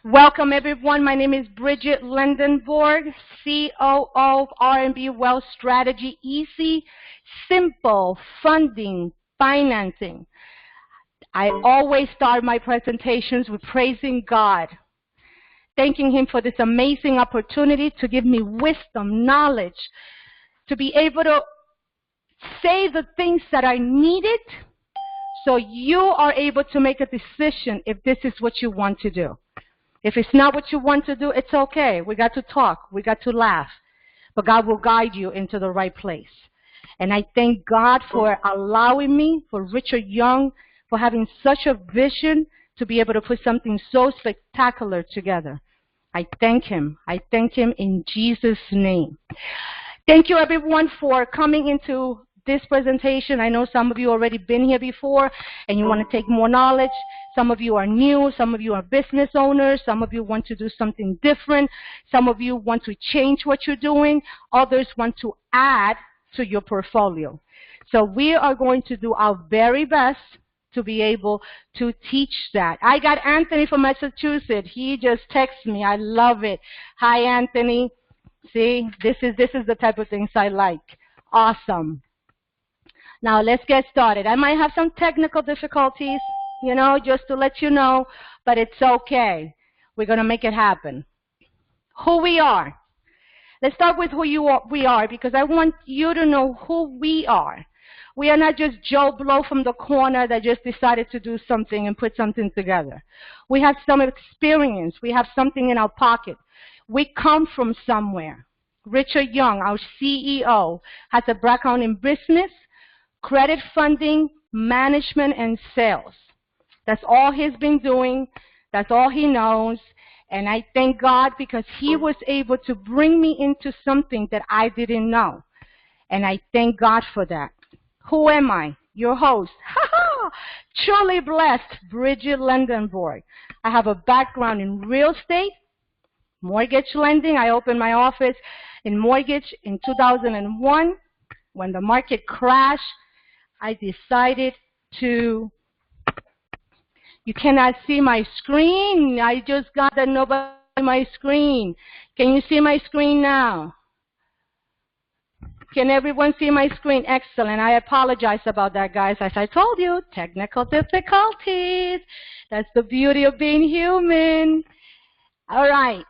Welcome, everyone. My name is Bridget Lendenborg, COO of R&B Wealth Strategy. Easy, simple funding, financing. I always start my presentations with praising God, thanking Him for this amazing opportunity to give me wisdom, knowledge, to be able to say the things that I needed so you are able to make a decision if this is what you want to do. If it's not what you want to do, it's okay. We got to talk. We got to laugh. But God will guide you into the right place. And I thank God for allowing me, for Richard Young, for having such a vision to be able to put something so spectacular together. I thank Him. I thank Him in Jesus' name. Thank you, everyone, for coming into this presentation. I know some of you already been here before and you want to take more knowledge. Some of you are new. Some of you are business owners. Some of you want to do something different. Some of you want to change what you're doing. Others want to add to your portfolio. So we are going to do our very best to be able to teach that. I got Anthony from Massachusetts. He just texted me. I love it. Hi, Anthony. See, this is the type of things I like. Awesome. Now let's get started. I might have some technical difficulties, just to let you know, but it's okay. We're going to make it happen. Who we are. Let's start with we are, because I want you to know who we are. We are not just Joe Blow from the corner that just decided to do something and put something together. We have some experience. We have something in our pocket. We come from somewhere. Richard Young, our CEO, has a background in business, credit funding, management, and sales. That's all he's been doing. That's all he knows. And I thank God because he was able to bring me into something that I didn't know. And I thank God for that. Who am I? Your host. Truly blessed, Bridget Lendenborg. I have a background in real estate, mortgage lending. I opened my office in mortgage in 2001. When the market crashed, I decided to, you cannot see my screen. I just got that nobody on my screen. Can you see my screen now? Can everyone see my screen? Excellent. I apologize about that, guys. As I told you, technical difficulties. That's the beauty of being human. All right.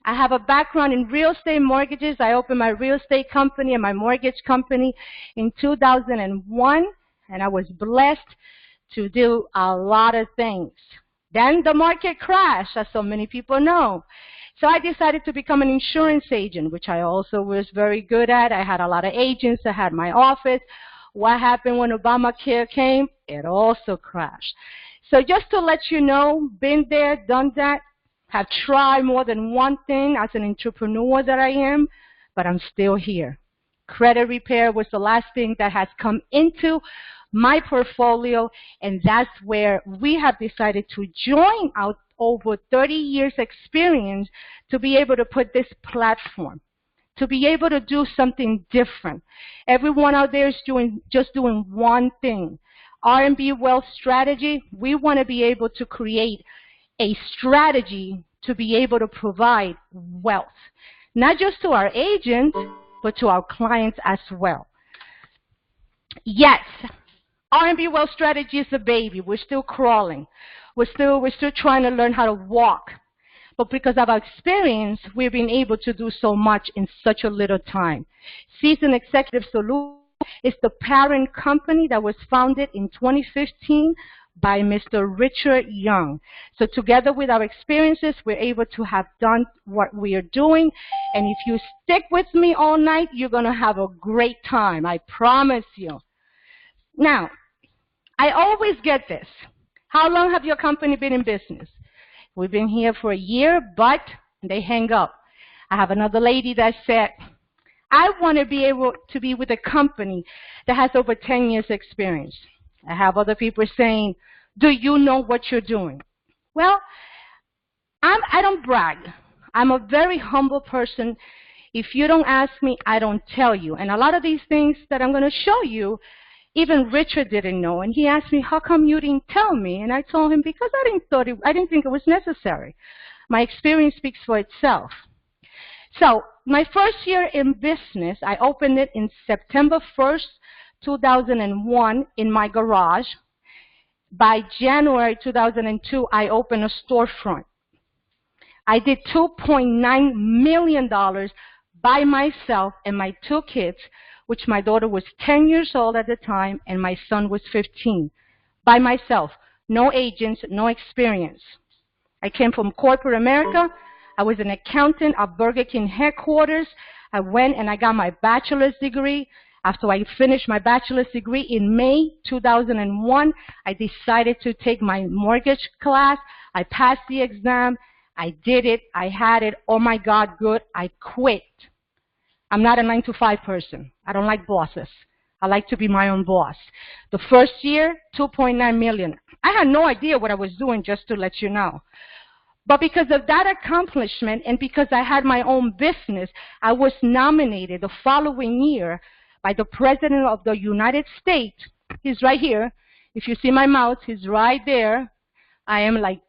I have a background in real estate mortgages. I opened my real estate company and my mortgage company in 2001, and I was blessed to do a lot of things. Then the market crashed, as so many people know. So I decided to become an insurance agent, which I also was very good at. I had a lot of agents. I had my office. What happened when Obamacare came? It also crashed. So just to let you know, been there, done that. Have tried more than one thing as an entrepreneur that I am, but I'm still here. Credit repair was the last thing that has come into my portfolio, and that's where we have decided to join our over 30 years experience to be able to put this platform, to be able to do something different. Everyone out there is just doing one thing. R&B Wealth Strategy, we want to be able to create a strategy to be able to provide wealth, not just to our agents, but to our clients as well. Yes, R&B Wealth Strategy is a baby. We're still crawling. We're still trying to learn how to walk. But because of our experience, we've been able to do so much in such a little time. Seasoned Executive Solutions is the parent company that was founded in 2015 by Mr. Richard Young. So together with our experiences, we're able to have done what we are doing. And if you stick with me all night, you're going to have a great time. I promise you. Now, I always get this. How long have your company been in business? We've been here for a year, but they hang up. I have another lady that said, I want to be able to be with a company that has over 10 years experience. I have other people saying, do you know what you're doing? Well, I don't brag. I'm a very humble person. If you don't ask me, I don't tell you. And a lot of these things that I'm going to show you Even Richard didn't know, and he asked me, how come you didn't tell me? And I told him, because I didn't think it was necessary. My experience speaks for itself. So my first year in business, I opened it in September 1st, 2001 in my garage. By January 2002, I opened a storefront. I did $2.9 million by myself and my 2 kids, which my daughter was 10 years old at the time and my son was 15. By myself, no agents, no experience. I came from corporate America. I was an accountant at Burger King headquarters. I went and I got my bachelor's degree. After I finished my bachelor's degree in May 2001, I decided to take my mortgage class. I passed the exam. I did it. I had it. Oh my God, good. I quit. I'm not a 9-to-5 person. I don't like bosses. I like to be my own boss. The first year, $2.9 million. I had no idea what I was doing, just to let you know. But because of that accomplishment and because I had my own business, I was nominated the following year by the President of the United States. He's right here. If you see my mouse, he's right there. I am like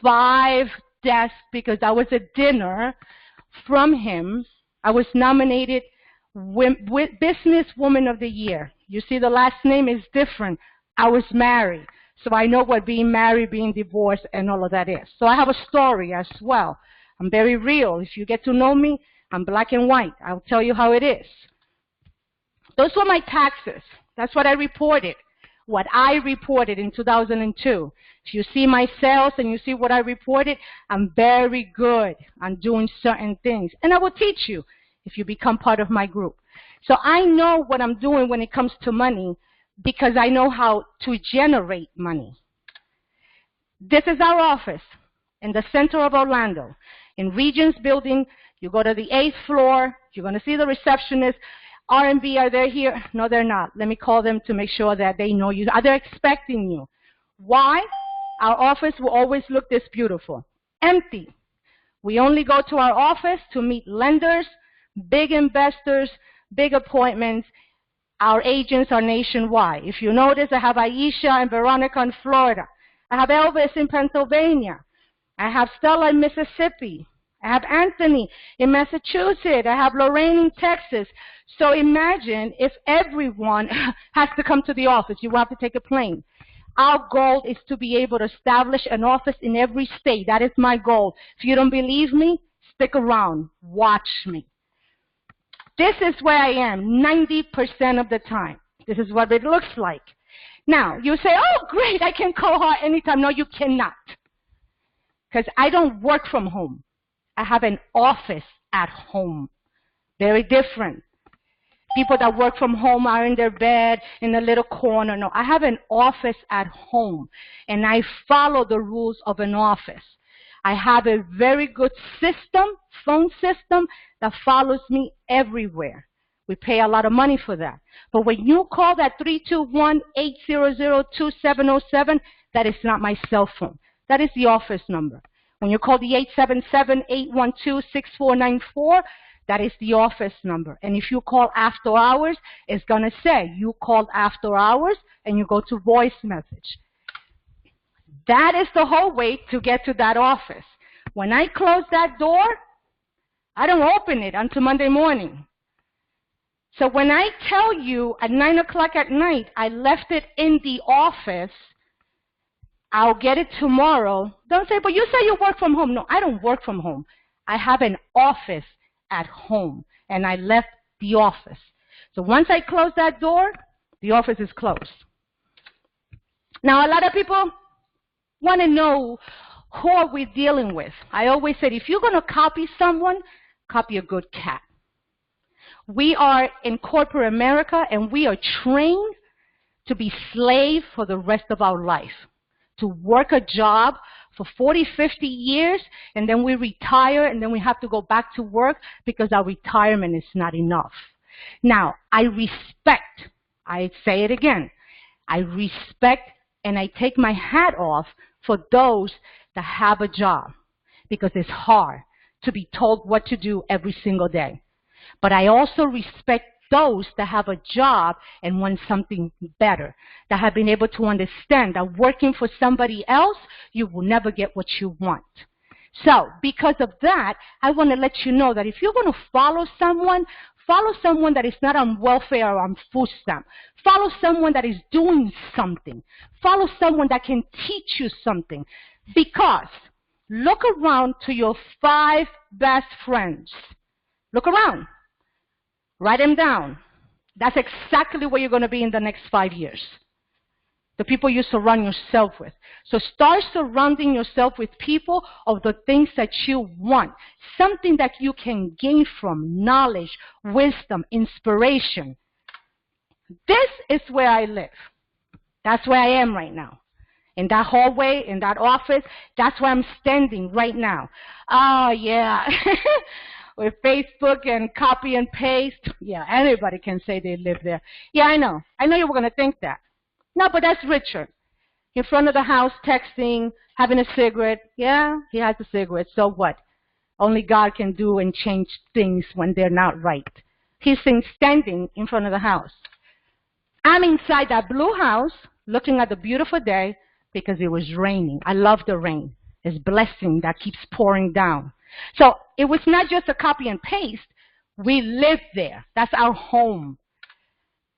5 desks because I was at dinner from him. I was nominated Businesswoman of the Year. You see, the last name is different. I was married, so I know what being married, being divorced, and all of that is. So I have a story as well. I'm very real. If you get to know me, I'm black and white. I'll tell you how it is. Those were my taxes. That's what I reported. What I reported in 2002. If you see my sales and you see what I reported, I'm very good on doing certain things. And I will teach you if you become part of my group. So I know what I'm doing when it comes to money because I know how to generate money. This is our office in the center of Orlando. In Regents Building, you go to the 8th floor. You're going to see the receptionist. R&B, are they here? No, they're not. Let me call them to make sure that they know you. Are they expecting you? Why? Our office will always look this beautiful. Empty. We only go to our office to meet lenders, big investors, big appointments. Our agents are nationwide. If you notice, I have Aisha and Veronica in Florida. I have Elvis in Pennsylvania. I have Stella in Mississippi. I have Anthony in Massachusetts. I have Lorraine in Texas. So imagine if everyone has to come to the office. You will have to take a plane. Our goal is to be able to establish an office in every state. That is my goal. If you don't believe me, stick around. Watch me. This is where I am 90% of the time. This is what it looks like. Now, you say, oh, great, I can call her anytime. No, you cannot. Because I don't work from home. I have an office at home. Very different. People that work from home are in their bed in a little corner. No, I have an office at home, and I follow the rules of an office. I have a very good system, phone system, that follows me everywhere. We pay a lot of money for that. But when you call that 321-800-2707, that is not my cell phone. That is the office number. When you call the 877-812-6494, that is the office number. And if you call after hours, it's going to say you called after hours, and you go to voice message. That is the whole way to get to that office. When I close that door, I don't open it until Monday morning. So when I tell you at 9 o'clock at night, I left it in the office, I'll get it tomorrow. Don't say, but you say you work from home. No, I don't work from home. I have an office at home, and I left the office. So once I close that door, the office is closed. Now, a lot of people want to know who are we dealing with. I always said, if you're going to copy someone, copy a good cat. We are in corporate America, and we are trained to be slaves for the rest of our life, to work a job for 40, 50 years, and then we retire, and then we have to go back to work because our retirement is not enough. Now, I respect, I say it again, I respect and I take my hat off for those that have a job, because it's hard to be told what to do every single day. But I also respect those that have a job and want something better, that have been able to understand that working for somebody else, you will never get what you want. So because of that, I want to let you know that if you're going to follow someone that is not on welfare or on food stamp. Follow someone that is doing something. Follow someone that can teach you something. Because look around to your 5 best friends. Look around. Write them down. That's exactly where you're going to be in the next 5 years. The people you surround yourself with. So start surrounding yourself with people of the things that you want. Something that you can gain from, knowledge, wisdom, inspiration. This is where I live. That's where I am right now. In that hallway, in that office, that's where I'm standing right now. Oh, yeah. With Facebook and copy and paste. Yeah, anybody can say they live there. Yeah, I know. I know you were going to think that. No, but that's Richard. In front of the house, texting, having a cigarette. Yeah, he has a cigarette. So what? Only God can do and change things when they're not right. He's standing in front of the house. I'm inside that blue house looking at the beautiful day because it was raining. I love the rain. It's blessing that keeps pouring down. So it was not just a copy and paste. We live there. That's our home.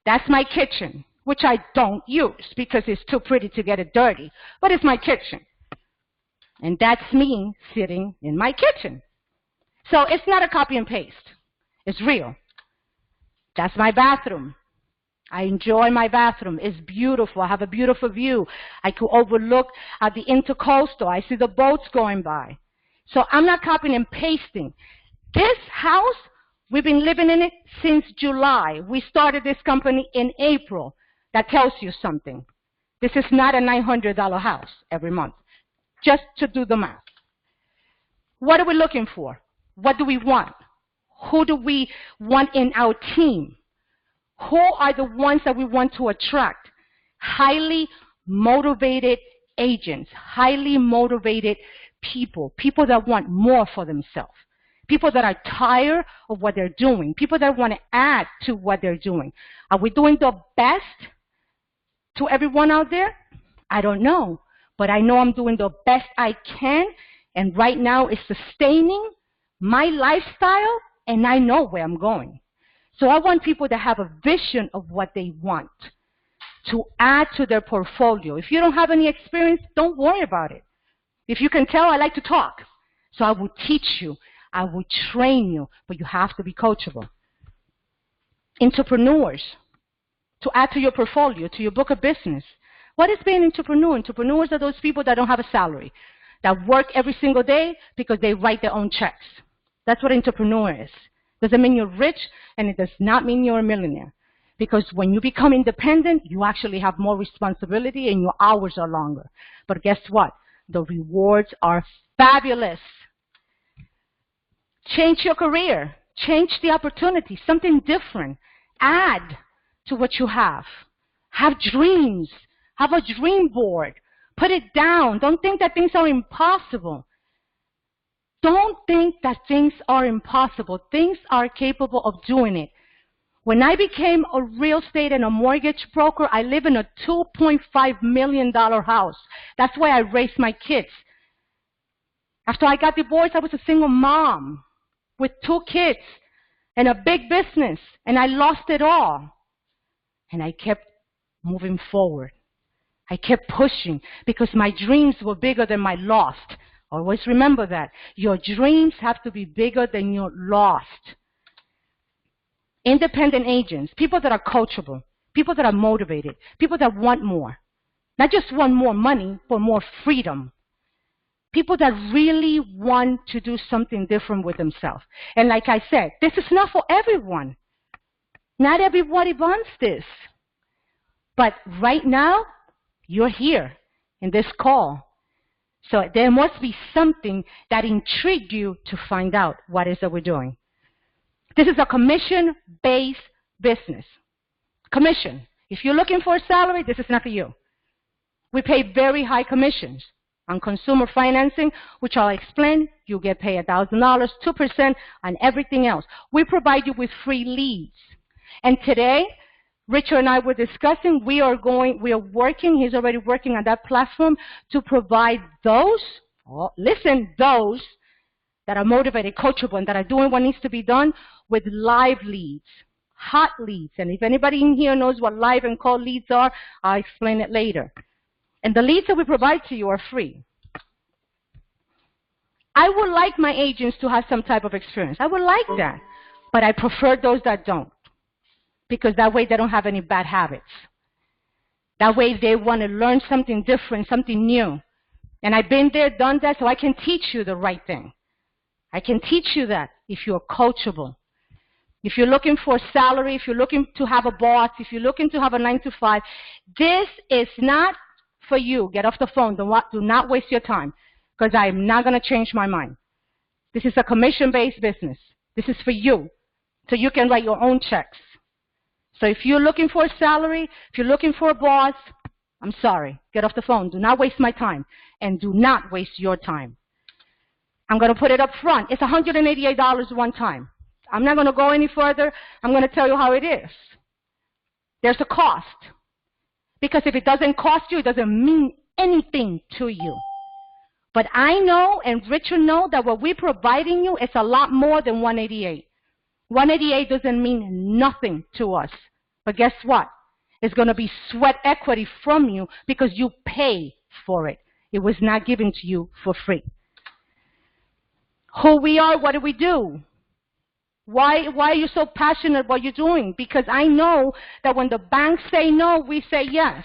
That's my kitchen, which I don't use because it's too pretty to get it dirty. But it's my kitchen. And that's me sitting in my kitchen. So it's not a copy and paste. It's real. That's my bathroom. I enjoy my bathroom. It's beautiful. I have a beautiful view. I could overlook at the intercoastal. I see the boats going by. So I'm not copying and pasting. This house, we've been living in it since July. We started this company in April. That tells you something. This is not a $900 house every month. Just to do the math. What are we looking for? What do we want? Who do we want in our team? Who are the ones that we want to attract? Highly motivated agents, highly motivated people, people that want more for themselves, people that are tired of what they're doing, people that want to add to what they're doing. Are we doing the best to everyone out there? I don't know, but I know I'm doing the best I can, and right now it's sustaining my lifestyle, and I know where I'm going. So I want people to have a vision of what they want to add to their portfolio. If you don't have any experience, don't worry about it. If you can tell, I like to talk. So I will teach you. I will train you, but you have to be coachable. Entrepreneurs, to add to your portfolio, to your book of business. What is being an entrepreneur? Entrepreneurs are those people that don't have a salary, that work every single day because they write their own checks. That's what an entrepreneur is. Doesn't mean you're rich, and it does not mean you're a millionaire. Because when you become independent, you actually have more responsibility and your hours are longer. But guess what? The rewards are fabulous. Change your career. Change the opportunity. Something different. Add to what you have. Have dreams. Have a dream board. Put it down. Don't think that things are impossible. Don't think that things are impossible. Things are capable of doing it. When I became a real estate and a mortgage broker, I live in a $2.5 million house. That's why I raised my kids. After I got divorced, I was a single mom with 2 kids and a big business, and I lost it all. And I kept moving forward. I kept pushing because my dreams were bigger than my loss. Always remember that. Your dreams have to be bigger than your loss. Independent agents, people that are coachable, people that are motivated, people that want more. Not just want more money, but more freedom. People that really want to do something different with themselves. And like I said, this is not for everyone. Not everybody wants this. But right now, you're here in this call. So there must be something that intrigued you to find out what it is that we're doing. This is a commission-based business. Commission. If you're looking for a salary, this is not for you. We pay very high commissions. On consumer financing, which I'll explain, you get paid $1,000, 2% on everything else. We provide you with free leads. And today, Richard and I were discussing, we are working, he's already working on that platform to provide those, those that are motivated, coachable, and that are doing what needs to be done with live leads, hot leads. And if anybody in here knows what live and cold leads are, I'll explain it later. And the leads that we provide to you are free. I would like my agents to have some type of experience. I would like that. But I prefer those that don't. Because that way they don't have any bad habits. That way they want to learn something different, something new. And I've been there, done that, so I can teach you the right thing. I can teach you that if you're coachable. If you're looking for salary, if you're looking to have a boss, if you're looking to have a 9-to-5, this is not for you. Get off the phone. Do not waste your time, because I'm not going to change my mind. This is a commission-based business. This is for you, so you can write your own checks. So if you're looking for a salary, if you're looking for a boss, I'm sorry. Get off the phone. Do not waste my time, and do not waste your time. I'm going to put it up front. It's $188 one time. I'm not going to go any further. I'm going to tell you how it is. There's a cost. Because if it doesn't cost you, it doesn't mean anything to you. But I know, and Richard know, that what we're providing you is a lot more than $188. $188 doesn't mean nothing to us. But guess what? It's going to be sweat equity from you because you pay for it. It was not given to you for free. Who we are, what do we do? Why are you so passionate about what you're doing? Because I know that when the banks say no, we say yes.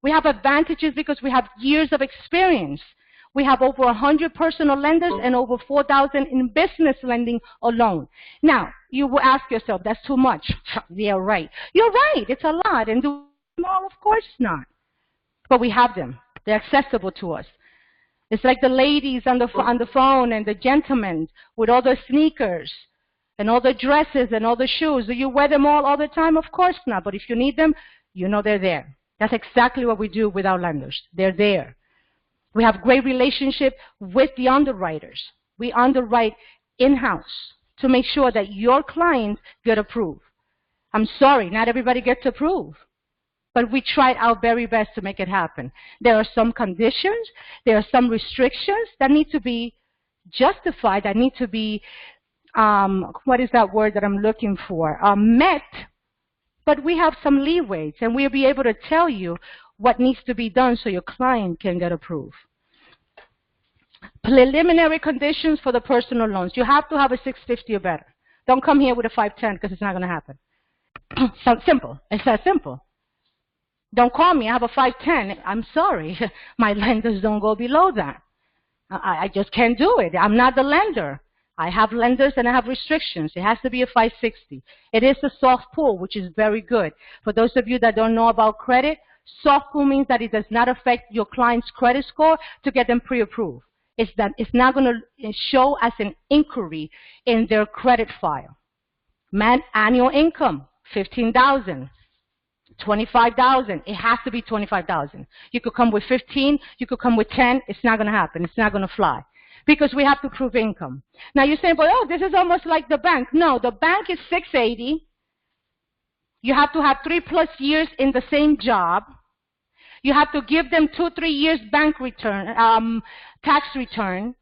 We have advantages because we have years of experience. We have over 100 personal lenders and over 4,000 in business lending alone. Now, you will ask yourself, that's too much. Yeah, right. You're right. It's a lot. And do we all? Of course not. But we have them. They're accessible to us. It's like the ladies on the phone and the gentlemen with all the sneakers and all the dresses and all the shoes. Do you wear them all the time? Of course not. But if you need them, you know they're there. That's exactly what we do with our lenders. They're there. We have great relationship with the underwriters. We underwrite in-house to make sure that your clients get approved. I'm sorry, not everybody gets approved. But we tried our very best to make it happen. There are some conditions, there are some restrictions that need to be justified, that need to be, what is that word that I'm looking for, met. But we have some leeways, and we'll be able to tell you what needs to be done so your client can get approved. Preliminary conditions for the personal loans. You have to have a 650 or better. Don't come here with a 510 because it's not going to happen. So simple. It's that simple. Don't call me. I have a 510. I'm sorry. My lenders don't go below that. I just can't do it. I'm not the lender. I have lenders and I have restrictions. It has to be a 560. It is a soft pull, which is very good. For those of you that don't know about credit, soft pull means that it does not affect your client's credit score to get them pre-approved. It's not going to show as an inquiry in their credit file. Annual income, $15,000. $25,000. It has to be $25,000. You could come with 15. You could come with 10. It's not going to happen. It's not going to fly because we have to prove income. Now you're saying, "But this is almost like the bank." No, the bank is 680. You have to have 3+ years in the same job. You have to give them 2-3 years bank return, tax return,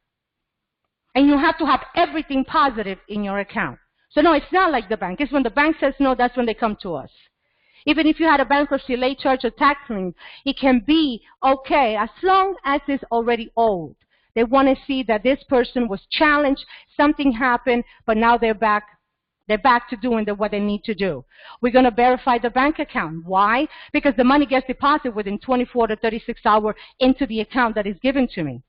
and you have to have everything positive in your account. So no, it's not like the bank. It's when the bank says no, that's when they come to us. Even if you had a bankruptcy, late charge, or tax lien, it can be okay as long as it's already owed. They want to see that this person was challenged, something happened, but now they're back to doing what they need to do. We're going to verify the bank account. Why? Because the money gets deposited within 24 to 36 hours into the account that is given to me.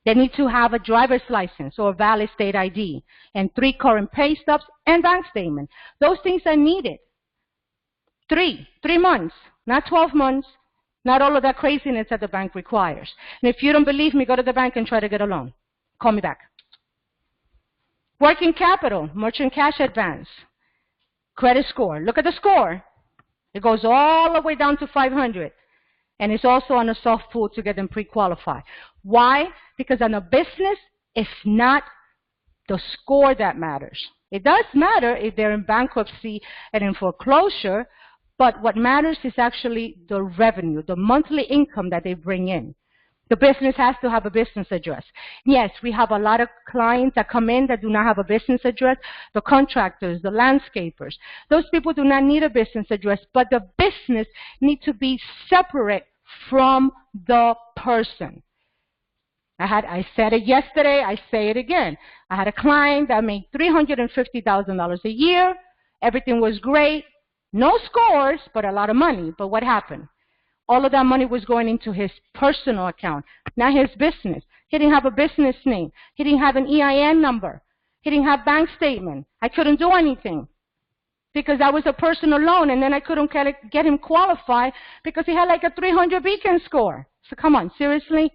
They need to have a driver's license or a valid state ID and 3 current pay stubs and bank statement. Those things are needed. 3 months, not 12 months, not all of that craziness that the bank requires. And if you don't believe me, go to the bank and try to get a loan. Call me back. Working capital, merchant cash advance, credit score. Look at the score. It goes all the way down to 500. And it's also on a soft pull to get them pre-qualified. Why? Because on a business, it's not the score that matters. It does matter if they're in bankruptcy and in foreclosure, but what matters is actually the revenue, the monthly income that they bring in. The business has to have a business address. Yes, we have a lot of clients that come in that do not have a business address. The contractors, the landscapers, those people do not need a business address, but the business needs to be separate from the person. I said it yesterday, I say it again. I had a client that made $350,000 a year. Everything was great. No scores, but a lot of money. But what happened? All of that money was going into his personal account, not his business. He didn't have a business name. He didn't have an EIN number. He didn't have bank statement. I couldn't do anything because that was a personal loan, and then I couldn't get him qualified because he had like a 300 Beacon score. So come on, seriously?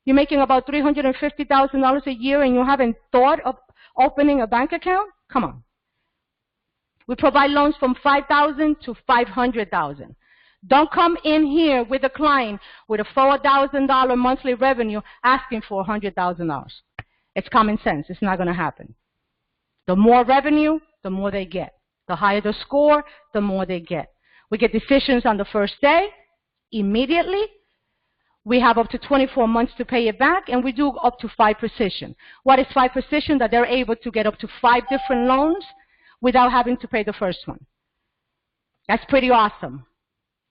You're making about $350,000 a year and you haven't thought of opening a bank account? Come on. We provide loans from $5,000 to $500,000. Don't come in here with a client with a $4,000 monthly revenue asking for $100,000. It's common sense. It's not going to happen. The more revenue, the more they get. The higher the score, the more they get. We get decisions on the first day, immediately. We have up to 24 months to pay it back, and we do up to 5 precision. What is 5 precision? That they're able to get up to 5 different loans without having to pay the first one. That's pretty awesome.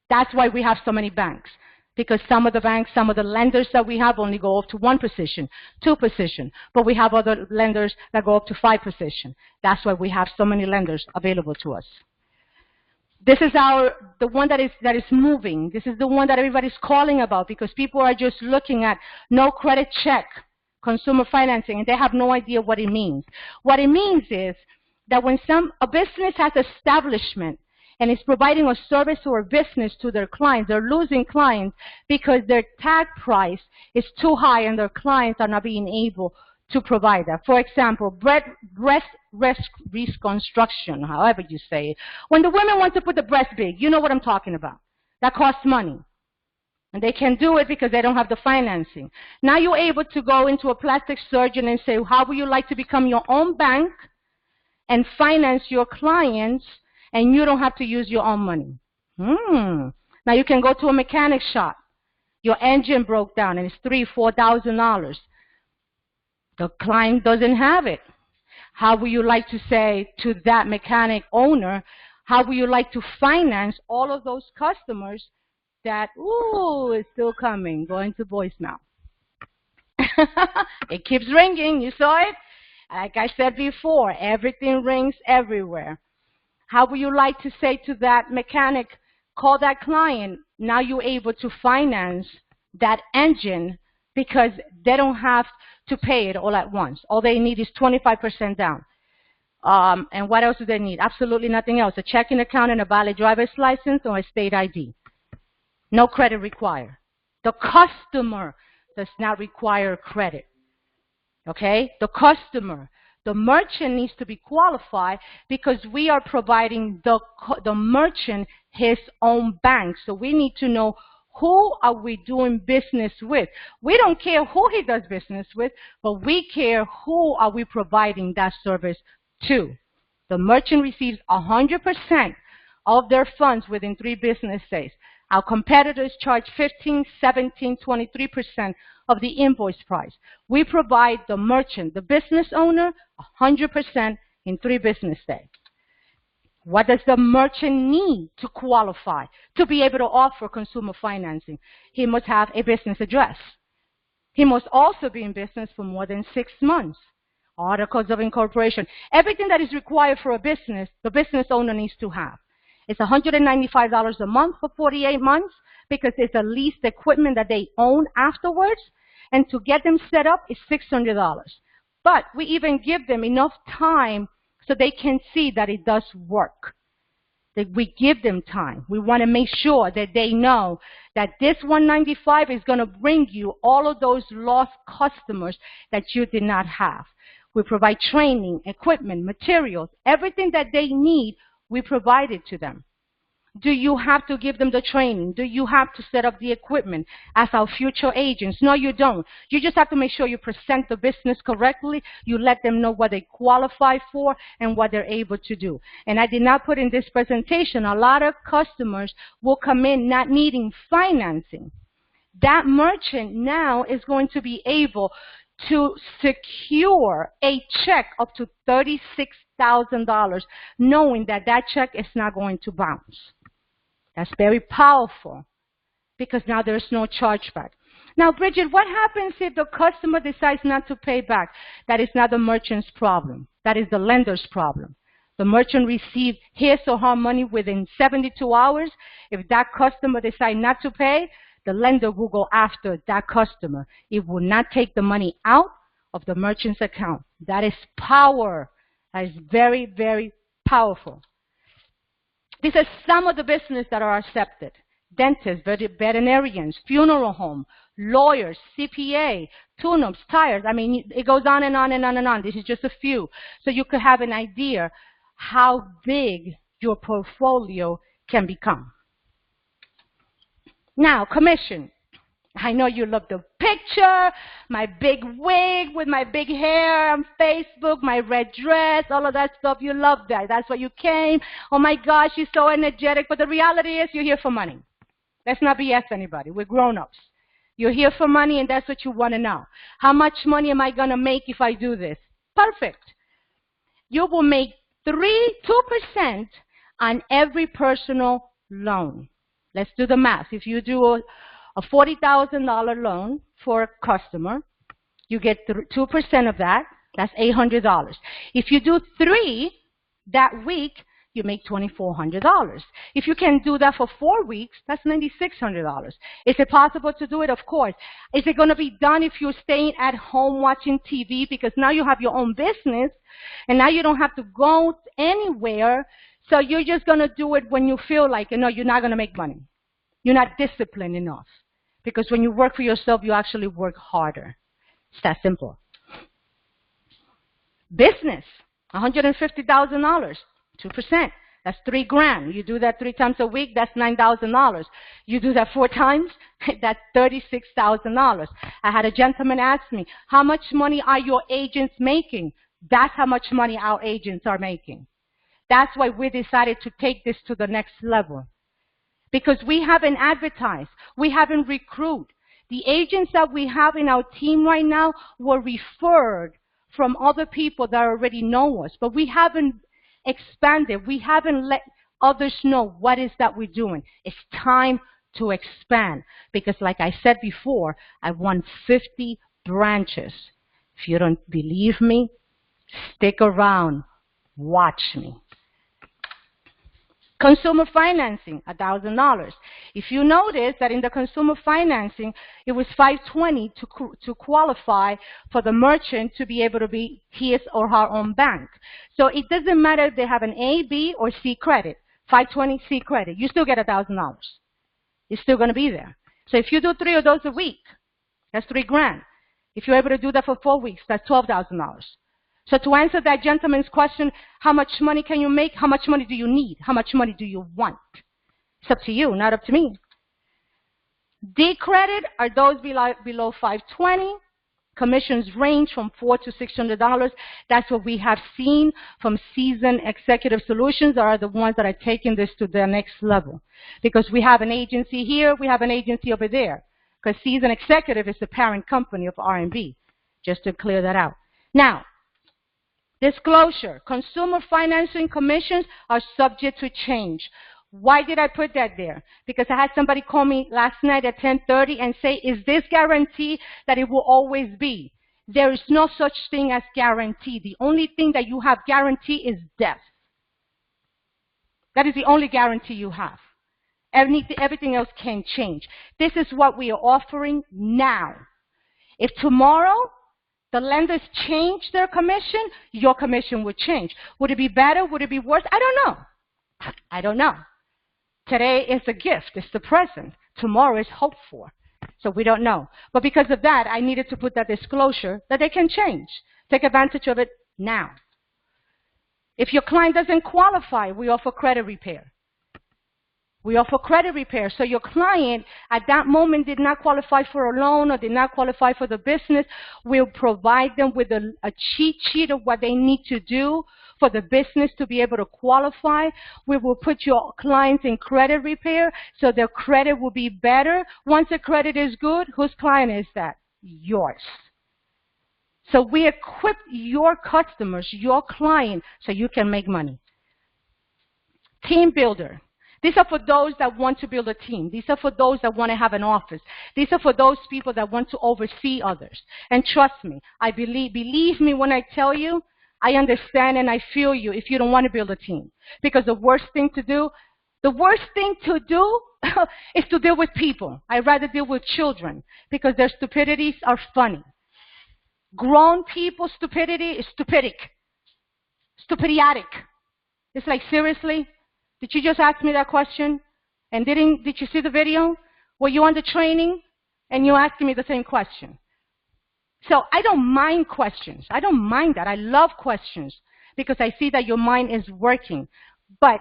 That's why we have so many banks, because some of the banks, some of the lenders that we have only go up to 1 precision, 2 precision, but we have other lenders that go up to 5 precision. That's why we have so many lenders available to us. This is the one that is moving. This is the one that everybody's calling about because people are just looking at no credit check, consumer financing, and they have no idea what it means. What it means is that when a business has establishment and is providing a service or a business to their clients, they're losing clients because their tag price is too high and their clients are not being able to provide that. For example, breast reconstruction, however you say it. When the women want to put the breast big, you know what I'm talking about. That costs money. And they can do it because they don't have the financing. Now you're able to go into a plastic surgeon and say, how would you like to become your own bank and finance your clients, and you don't have to use your own money? Now you can go to a mechanic shop. Your engine broke down and it's $3,000, $4,000. The client doesn't have it. How would you like to say to that mechanic owner, how would you like to finance all of those customers that, ooh, it's still coming, going to voicemail? It keeps ringing. You saw it? Like I said before, everything rings everywhere. How would you like to say to that mechanic, call that client, now you're able to finance that engine because they don't have to pay it all at once. All they need is 25% down. And what else do they need? Absolutely nothing else. A checking account and a valid driver's license or a state ID. No credit required. The customer does not require credit. Okay? The customer. The merchant needs to be qualified because we are providing the merchant his own bank. So we need to know who are we doing business with. We don't care who he does business with, but we care who are we providing that service to. The merchant receives 100% of their funds within 3 business days. Our competitors charge 15, 17, 23% of the invoice price. We provide the merchant, the business owner, 100% in 3 business days. What does the merchant need to qualify to be able to offer consumer financing? He must have a business address. He must also be in business for more than 6 months. Articles of incorporation. Everything that is required for a business, the business owner needs to have. It's $195 a month for 48 months because it's a leased equipment that they own afterwards. And to get them set up is $600. But we even give them enough time so they can see that it does work. That we give them time. We want to make sure that they know that this $195 is going to bring you all of those lost customers that you did not have. We provide training, equipment, materials, everything that they need, we provide it to them. Do you have to give them the training? Do you have to set up the equipment as our future agents? No, you don't. You just have to make sure you present the business correctly. You let them know what they qualify for and what they're able to do. And I did not put in this presentation, a lot of customers will come in not needing financing. That merchant now is going to be able to secure a check up to $36,000, knowing that that check is not going to bounce. That's very powerful because now there's no chargeback. Now, Bridget, what happens if the customer decides not to pay back? That is not the merchant's problem. That is the lender's problem. The merchant received his or her money within 72 hours. If that customer decides not to pay, the lender will go after that customer. It will not take the money out of the merchant's account. That is power. That is very, very powerful. These are some of the businesses that are accepted. Dentists, veterinarians, funeral home, lawyers, CPA, tune-ups, tires. I mean, it goes on and on and on and on. This is just a few. So you could have an idea how big your portfolio can become. Now, commission. I know you love the picture, my big wig with my big hair on Facebook, my red dress, all of that stuff. You love that. That's why you came. Oh my gosh, you're so energetic. But the reality is you're here for money. Let's not BS anybody. We're grown-ups. You're here for money, and that's what you want to know. How much money am I going to make if I do this? Perfect. You will make 2% on every personal loan. Let's do the math. If you do a $40,000 loan for a customer, you get 2% of that. That's $800. If you do 3 that week, you make $2,400. If you can do that for 4 weeks, that's $9,600. Is it possible to do it? Of course. Is it going to be done if you're staying at home watching TV? Because now you have your own business, and now you don't have to go anywhere. So you're just going to do it when you feel like, you know, you're not going to make money. You're not disciplined enough. Because when you work for yourself, you actually work harder. It's that simple. Business, $150,000, 2%. That's $3,000. You do that 3 times a week, that's $9,000. You do that 4 times, that's $36,000. I had a gentleman ask me, how much money are your agents making? That's how much money our agents are making. That's why we decided to take this to the next level. Because we haven't advertised. We haven't recruited. The agents that we have in our team right now were referred from other people that already know us. But we haven't expanded. We haven't let others know what is that we're doing. It's time to expand. Because like I said before, I want 50 branches. If you don't believe me, stick around. Watch me. Consumer financing, $1,000. If you notice that in the consumer financing, it was $520 to qualify for the merchant to be able to be his or her own bank. So it doesn't matter if they have an A, B, or C credit. $520 C credit, you still get $1,000. It's still going to be there. So if you do 3 of those a week, that's $3,000. If you're able to do that for 4 weeks, that's $12,000. So to answer that gentleman's question, how much money can you make? How much money do you need? How much money do you want? It's up to you, not up to me. D credit are those below $520. Commissions range from $400 to $600. That's what we have seen from Seasoned Executive Solutions, are the ones that are taking this to the next level. Because we have an agency here, we have an agency over there. Because Seasoned Executive is the parent company of R&B, just to clear that out. Now, disclosure, consumer financing commissions are subject to change. Why did I put that there? Because I had somebody call me last night at 10:30 and say, is this guarantee that it will always be? There is no such thing as guarantee. The only thing that you have guarantee is death. That is the only guarantee you have. Everything else can change. This is what we are offering now. If tomorrow the lenders change their commission, your commission would change. Would it be better? Would it be worse? I don't know. I don't know. Today is a gift. It's the present. Tomorrow is hoped for. So we don't know. But because of that, I needed to put that disclosure that they can change. Take advantage of it now. If your client doesn't qualify, we offer credit repair. We offer credit repair. So your client at that moment did not qualify for a loan or did not qualify for the business. We'll provide them with a cheat sheet of what they need to do for the business to be able to qualify. We will put your clients in credit repair so their credit will be better. Once the credit is good, whose client is that? Yours. So we equip your customers, your client, so you can make money. Team builder. These are for those that want to build a team. These are for those that want to have an office. These are for those people that want to oversee others. And trust me, believe me when I tell you, I understand and I feel you if you don't want to build a team. Because the worst thing to do is to deal with people. I'd rather deal with children because their stupidities are funny. Grown people's stupidity is stupidic. Stupidiatic. It's like, seriously? Did you just ask me that question? And did you see the video? Were you on the training? And you're asking me the same question. So I don't mind questions. I don't mind that. I love questions because I see that your mind is working. But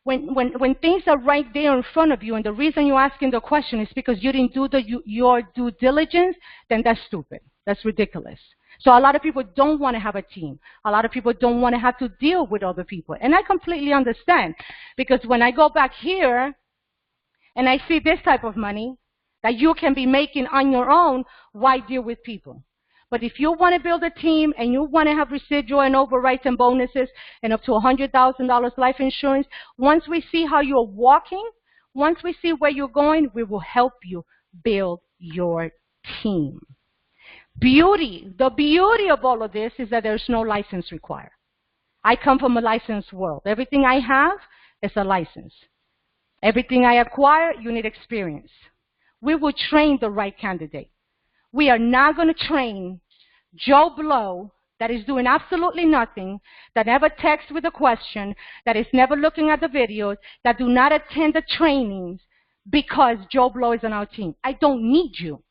when things are right there in front of you and the reason you're asking the question is because you didn't do your due diligence, then that's stupid. That's ridiculous. So a lot of people don't want to have a team. A lot of people don't want to have to deal with other people. And I completely understand because when I go back here and I see this type of money that you can be making on your own, why deal with people? But if you want to build a team and you want to have residual and overrides and bonuses and up to $100,000 life insurance, once we see how you're walking, once we see where you're going, we will help you build your team. The beauty of all of this is that there's no license required. I come from a licensed world. Everything I have is a license. Everything I acquire, you need experience. We will train the right candidate. We are not going to train Joe Blow that is doing absolutely nothing, that never texts with a question, that is never looking at the videos, that do not attend the trainings because Joe Blow is on our team. I don't need you.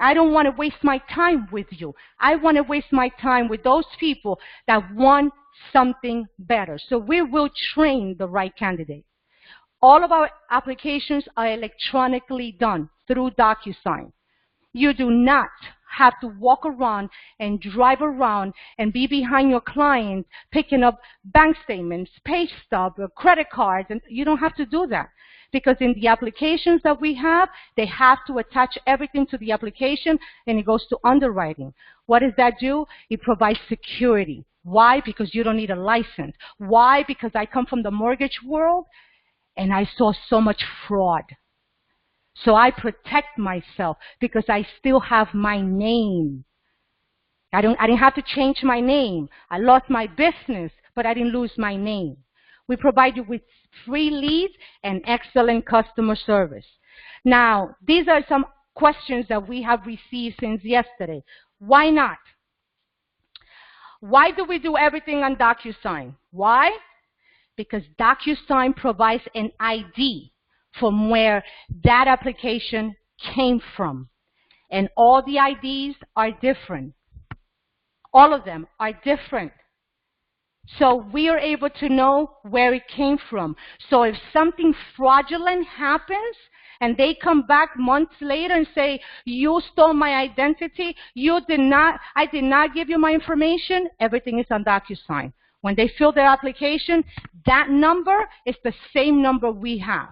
I don't want to waste my time with you. I want to waste my time with those people that want something better. So we will train the right candidate. All of our applications are electronically done through DocuSign. You do not have to walk around and drive around and be behind your client picking up bank statements, pay stubs, credit cards, and you don't have to do that. Because in the applications that we have, they have to attach everything to the application and it goes to underwriting. What does that do? It provides security. Why? Because you don't need a license. Why? Because I come from the mortgage world and I saw so much fraud. So I protect myself because I still have my name. I didn't have to change my name. I lost my business, but I didn't lose my name. We provide you with free leads and excellent customer service. Now, these are some questions that we have received since yesterday. Why not? Why do we do everything on DocuSign? Why? Because DocuSign provides an ID from where that application came from. And all the IDs are different. All of them are different. So we are able to know where it came from. So if something fraudulent happens and they come back months later and say, you stole my identity, I did not give you my information, everything is on DocuSign. When they fill their application, that number is the same number we have.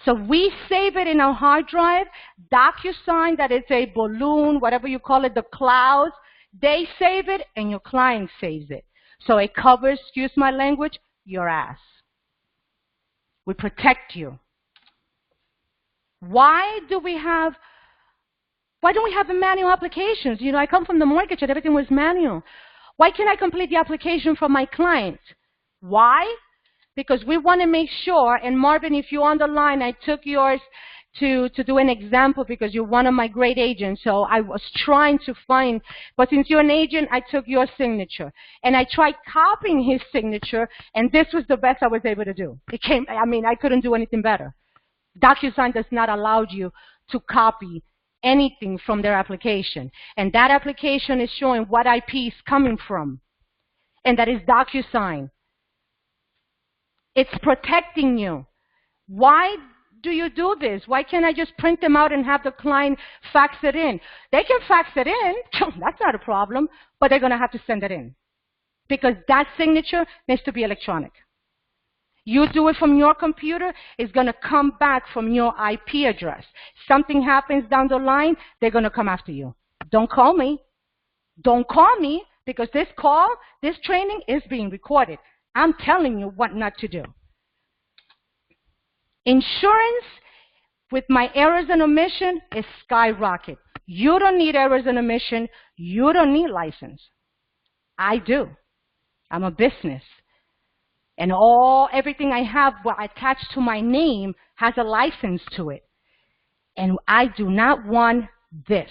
So we save it in our hard drive. DocuSign, that is a balloon, whatever you call it, the clouds, they save it and your client saves it. So it covers, excuse my language, your ass. We protect you. Why don't we have the manual applications? You know, I come from the mortgage and everything was manual. Why can't I complete the application for my client? Why? Because we want to make sure, and Marvin, if you're on the line, I took yours to do an example because you're one of my great agents. So I was trying to find, but since you're an agent, I took your signature. And I tried copying his signature, and this was the best I was able to do. I couldn't do anything better. DocuSign does not allow you to copy anything from their application. And that application is showing what IP is coming from. And that is DocuSign. It's protecting you. Why do you do this? Why can't I just print them out and have the client fax it in? They can fax it in. That's not a problem. But they're going to have to send it in, because that signature needs to be electronic. You do it from your computer, it's going to come back from your IP address. Something happens down the line, they're going to come after you. Don't call me. Don't call me, because this call, this training is being recorded. I'm telling you what not to do. Insurance with my errors and omission is skyrocket. You don't need errors and omission. You don't need license. I do. I'm a business. And everything I have attached to my name has a license to it. And I do not want this.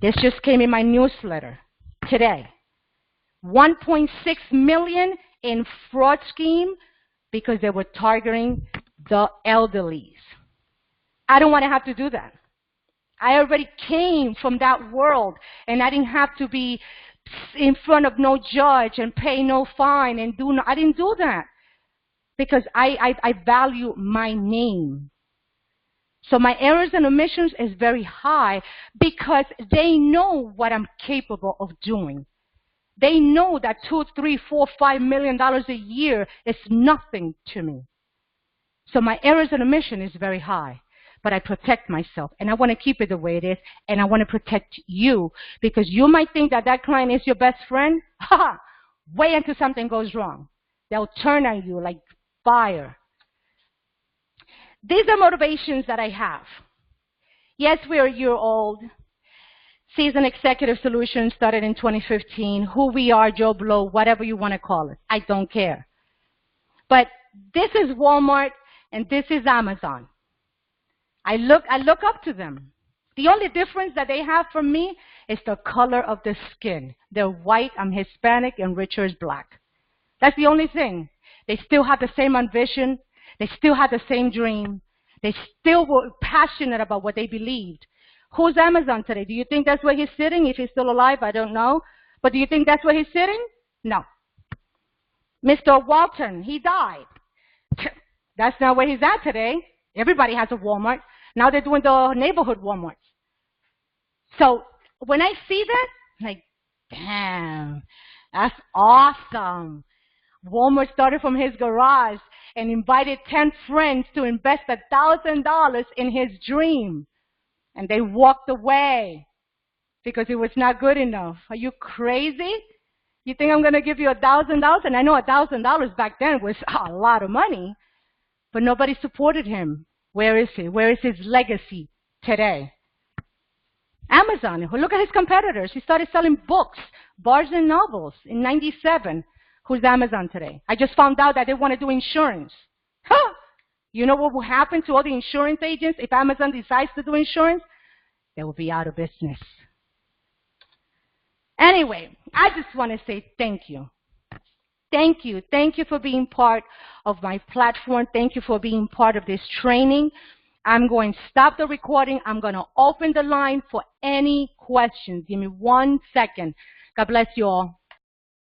This just came in my newsletter today. 1.6 million in fraud scheme because they were targeting the elderlies. I don't want to have to do that. I already came from that world, and I didn't have to be in front of no judge and pay no fine and I didn't do that, because I value my name. So my errors and omissions is very high because they know what I'm capable of doing. They know that $2, $3, $4, $5 million a year is nothing to me. So my errors and omission is very high. But I protect myself, and I want to keep it the way it is, and I want to protect you, because you might think that that client is your best friend. Wait until something goes wrong. They'll turn on you like fire. These are motivations that I have. Yes, we're a year old. Seasoned Executive Solutions started in 2015. Who we are, Joe Blow, whatever you want to call it. I don't care. But this is Walmart, and this is Amazon. I look up to them. The only difference that they have from me is the color of the skin. They're white, I'm Hispanic, and Richard is black. That's the only thing. They still have the same ambition. They still have the same dream. They still were passionate about what they believed. Who's Amazon today? Do you think that's where he's sitting? If he's still alive, I don't know. But do you think that's where he's sitting? No. Mr. Walton, he died. That's not where he's at today. Everybody has a Walmart. Now they're doing the neighborhood Walmarts. So when I see that, I'm like, damn, that's awesome. Walmart started from his garage and invited 10 friends to invest $1,000 in his dream. And they walked away because it was not good enough. Are you crazy? You think I'm going to give you $1,000? And I know $1,000 back then was a lot of money, but nobody supported him. Where is he? Where is his legacy today? Amazon. Look at his competitors. He started selling books, Barnes and Nobles in '97. Who's Amazon today? I just found out that they want to do insurance. Huh! You know what will happen to all the insurance agents if Amazon decides to do insurance? They will be out of business. Anyway, I just want to say thank you. Thank you. Thank you for being part of my platform. Thank you for being part of this training. I'm going to stop the recording. I'm going to open the line for any questions. Give me 1 second. God bless you all.